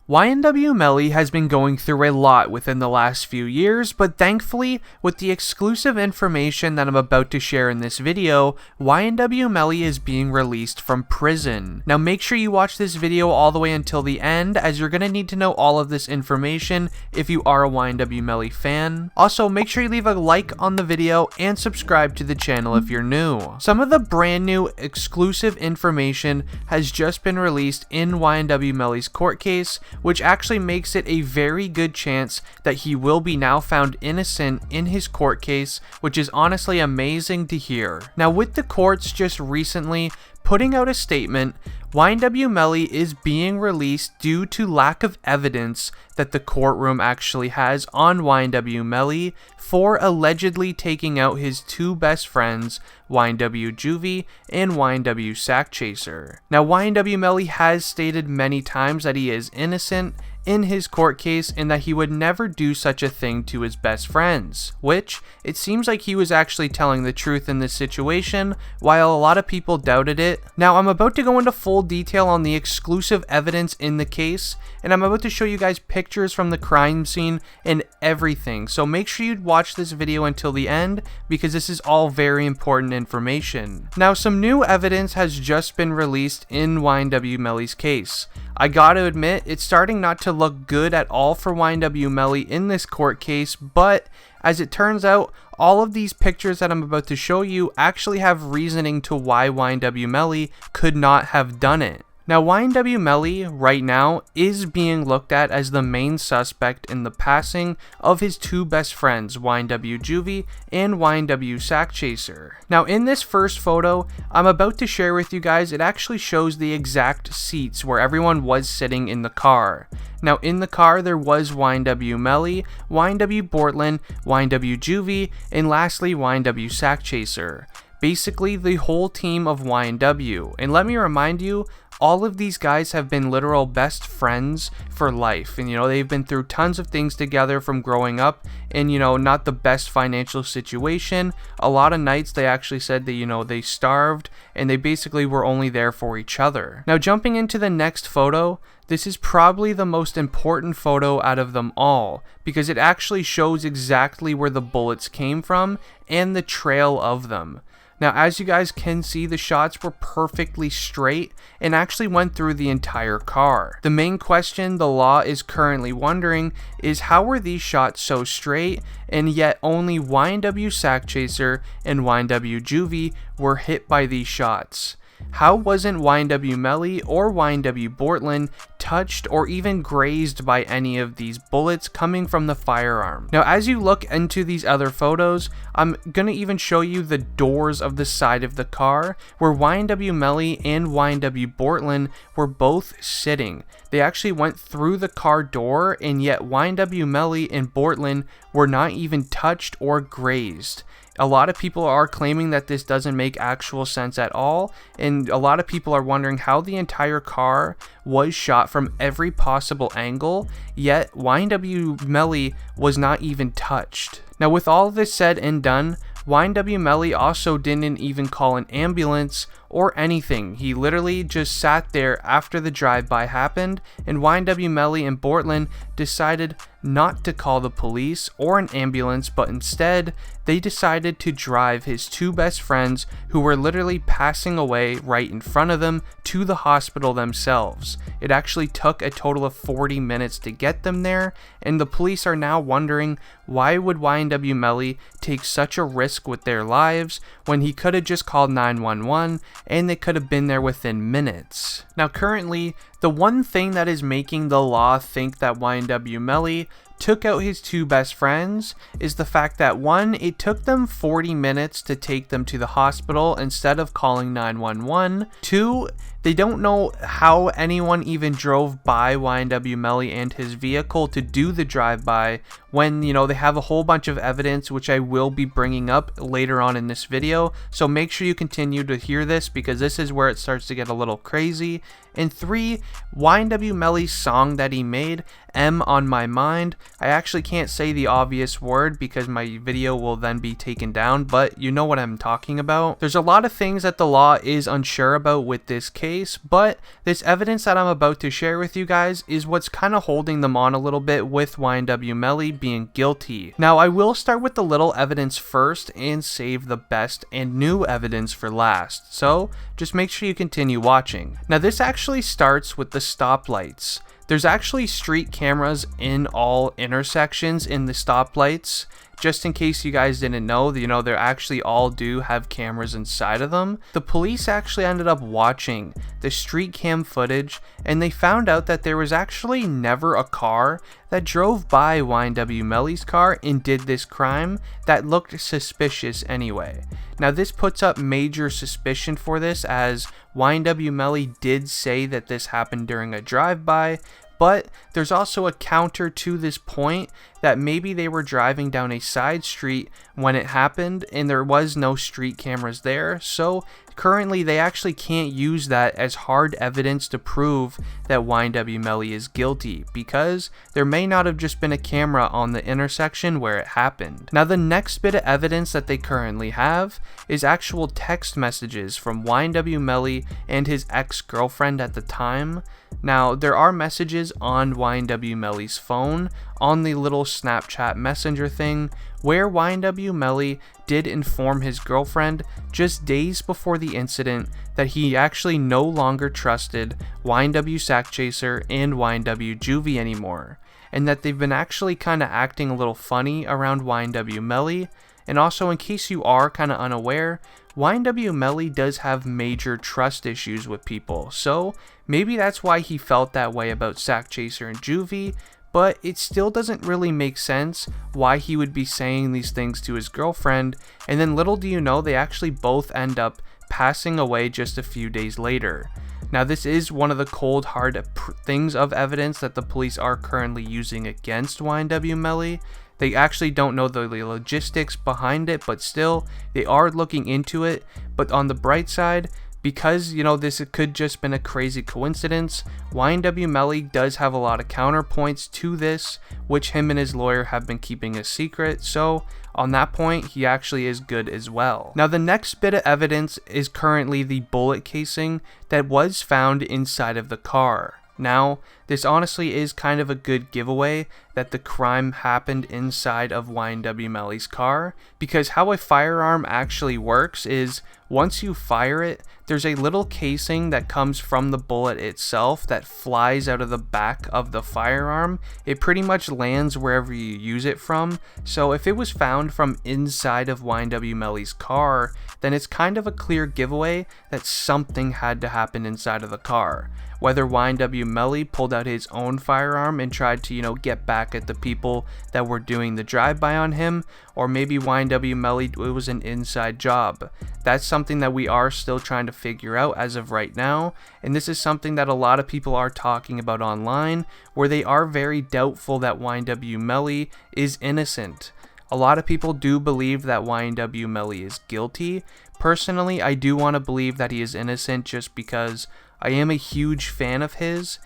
YNW Melly has been going through a lot within the last few years, but thankfully, with the exclusive information that I'm about to share in this video, YNW Melly is being released from prison. Now make sure you watch this video all the way until the end, as you're going to need to know all of this information if you are a YNW Melly fan. Also, make sure you leave a like on the video and subscribe to the channel if you're new. Some of the brand new exclusive information has just been released in YNW Melly's court case, which actually makes it a very good chance that he will be now found innocent in his court case, which is honestly amazing to hear. Now, with the courts just recently putting out a statement, YNW Melly is being released due to lack of evidence that the courtroom actually has on YNW Melly for allegedly taking out his two best friends, YNW Juvy and YNW Sakchaser. Now, YNW Melly has stated many times that he is innocent in his court case and that he would never do such a thing to his best friends, which it seems like he was actually telling the truth in this situation, while a lot of people doubted it. Now, I'm about to go into full detail on the exclusive evidence in the case, and I'm about to show you guys pictures from the crime scene and everything, so make sure you watch this video until the end because this is all very important information. Now, some new evidence has just been released in YNW Melly's case. I gotta admit, it's starting not to look good at all for YNW Melly in this court case, but as it turns out, all of these pictures that I'm about to show you actually have reasoning to why YNW Melly could not have done it. Now, YNW Melly right now is being looked at as the main suspect in the passing of his two best friends, YNW Juvy and YNW Sakchaser. Now, in this first photo I'm about to share with you guys, it actually shows the exact seats where everyone was sitting in the car. Now, in the car there was YNW Melly, YNW Bortland, YNW Juvy, and lastly YNW Sakchaser. Basically the whole team of YNW. And let me remind you, all of these guys have been literal best friends for life, and they've been through tons of things together from growing up in not the best financial situation. A lot of nights they actually said that they starved and they basically were only there for each other. Now, jumping into the next photo, this is probably the most important photo out of them all because it actually shows exactly where the bullets came from and the trail of them. Now, as you guys can see, the shots were perfectly straight and actually went through the entire car. The main question the law is currently wondering is how were these shots so straight and yet only YNW Sakchaser and YNW Juvy were hit by these shots? How wasn't YNW Melly or YNW Bortland touched or even grazed by any of these bullets coming from the firearm? Now, as you look into these other photos, I'm gonna even show you the doors of the side of the car where YNW Melly and YNW Bortland were both sitting. They actually went through the car door, and yet YNW Melly and Bortland were not even touched or grazed. A lot of people are claiming that this doesn't make actual sense at all, and a lot of people are wondering how the entire car was shot from every possible angle, yet YNW Melly was not even touched. Now, with all of this said and done, YNW Melly also didn't even call an ambulance or anything. He literally just sat there after the drive-by happened, and YNW Melly and Bortland decided not to call the police or an ambulance, but instead they decided to drive his two best friends, who were literally passing away right in front of them, to the hospital themselves. It actually took a total of 40 minutes to get them there, and the police are now wondering why would YNW Melly take such a risk with their lives when he could have just called 911 and they could have been there within minutes. Now, currently, the one thing that is making the law think that YNW Melly took out his two best friends is the fact that, one, it took them 40 minutes to take them to the hospital instead of calling 911. Two, they don't know how anyone even drove by YNW Melly and his vehicle to do the drive-by when, they have a whole bunch of evidence, which I will be bringing up later on in this video. So make sure you continue to hear this because this is where it starts to get a little crazy. And three, YNW Melly's song that he made M on my mind. I actually can't say the obvious word because my video will then be taken down, but you know what I'm talking about. There's a lot of things that the law is unsure about with this case, but this evidence that I'm about to share with you guys is what's kind of holding them on a little bit with YNW Melly being guilty. Now, I will start with the little evidence first and save the best and new evidence for last, so just make sure you continue watching. Now, this actually starts with the stoplights. There's actually street cameras in all intersections in the stoplights. Just in case you guys didn't know, they actually all do have cameras inside of them. The police actually ended up watching the street cam footage, and they found out that there was actually never a car that drove by YNW Melly's car and did this crime that looked suspicious anyway. Now, this puts up major suspicion for this, as YNW Melly did say that this happened during a drive-by, but there's also a counter to this point that maybe they were driving down a side street when it happened and there was no street cameras there, so currently they actually can't use that as hard evidence to prove that YNW Melly is guilty, because there may not have just been a camera on the intersection where it happened. Now, the next bit of evidence that they currently have is actual text messages from YNW Melly and his ex-girlfriend at the time. Now, there are messages on YNW Melly's phone on the little Snapchat messenger thing where YNW Melly did inform his girlfriend just days before the incident that he actually no longer trusted YNW Sakchaser and YNW Juvy anymore, and that they've been actually kind of acting a little funny around YNW Melly. And also, in case you are kind of unaware, YNW Melly does have major trust issues with people, so maybe that's why he felt that way about Sakchaser and Juvy, but it still doesn't really make sense why he would be saying these things to his girlfriend, and then little do you know, they actually both end up passing away just a few days later. Now, this is one of the cold hard things of evidence that the police are currently using against YNW Melly. They actually don't know the logistics behind it, but still, they are looking into it. But on the bright side, because, this could just been a crazy coincidence, YNW Melly does have a lot of counterpoints to this, which him and his lawyer have been keeping a secret, so on that point, he actually is good as well. Now, the next bit of evidence is currently the bullet casing that was found inside of the car. Now, this honestly is kind of a good giveaway that the crime happened inside of YNW Melly's car, because how a firearm actually works is once you fire it, there's a little casing that comes from the bullet itself that flies out of the back of the firearm. It pretty much lands wherever you use it from, so if it was found from inside of YNW Melly's car, then it's kind of a clear giveaway that something had to happen inside of the car. Whether YNW Melly pulled out his own firearm and tried to, get back at the people that were doing the drive-by on him, or maybe YNW Melly, it was an inside job. That's something that we are still trying to figure out as of right now, and this is something that a lot of people are talking about online, where they are very doubtful that YNW Melly is innocent. A lot of people do believe that YNW Melly is guilty. Personally, I do want to believe that he is innocent just because I am a huge fan of his,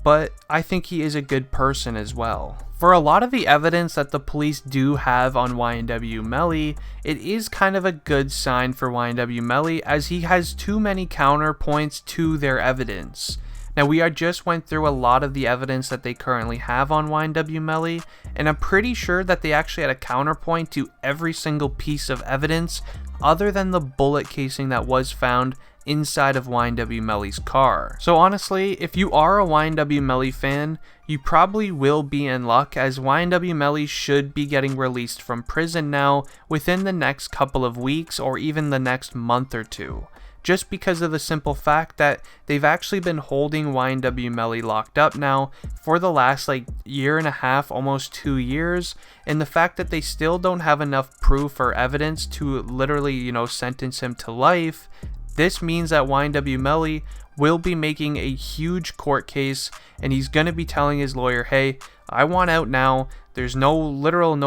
but I think he is a good person as well. For a lot of the evidence that the police do have on YNW Melly, it is kind of a good sign for YNW Melly, as he has too many counterpoints to their evidence. Now, we just went through a lot of the evidence that they currently have on YNW Melly, and I'm pretty sure that they actually had a counterpoint to every single piece of evidence other than the bullet casing that was found inside of YNW Melly's car. So honestly, if you are a YNW Melly fan, you probably will be in luck, as YNW Melly should be getting released from prison now within the next couple of weeks or even the next month or two. Just because of the simple fact that they've actually been holding YNW Melly locked up now for the last year and a half, almost 2 years, and the fact that they still don't have enough proof or evidence to literally, sentence him to life. This means that YNW Melly will be making a huge court case, and he's going to be telling his lawyer, hey, I want out now. There's no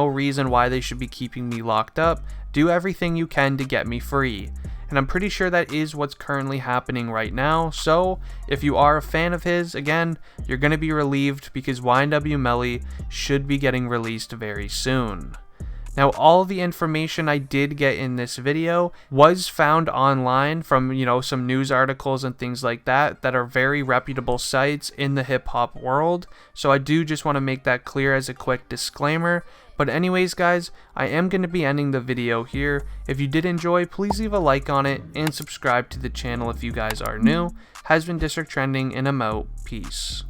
reason why they should be keeping me locked up. Do everything you can to get me free. and I'm pretty sure that is what's currently happening right now. So if you are a fan of his, again, you're going to be relieved because YNW Melly should be getting released very soon. Now, all the information I did get in this video was found online from, some news articles and things like that are very reputable sites in the hip-hop world. So I do just want to make that clear as a quick disclaimer. But anyways, guys, I am going to be ending the video here. If you did enjoy, please leave a like on it and subscribe to the channel if you guys are new. Has been District Trending, and I'm out. Peace.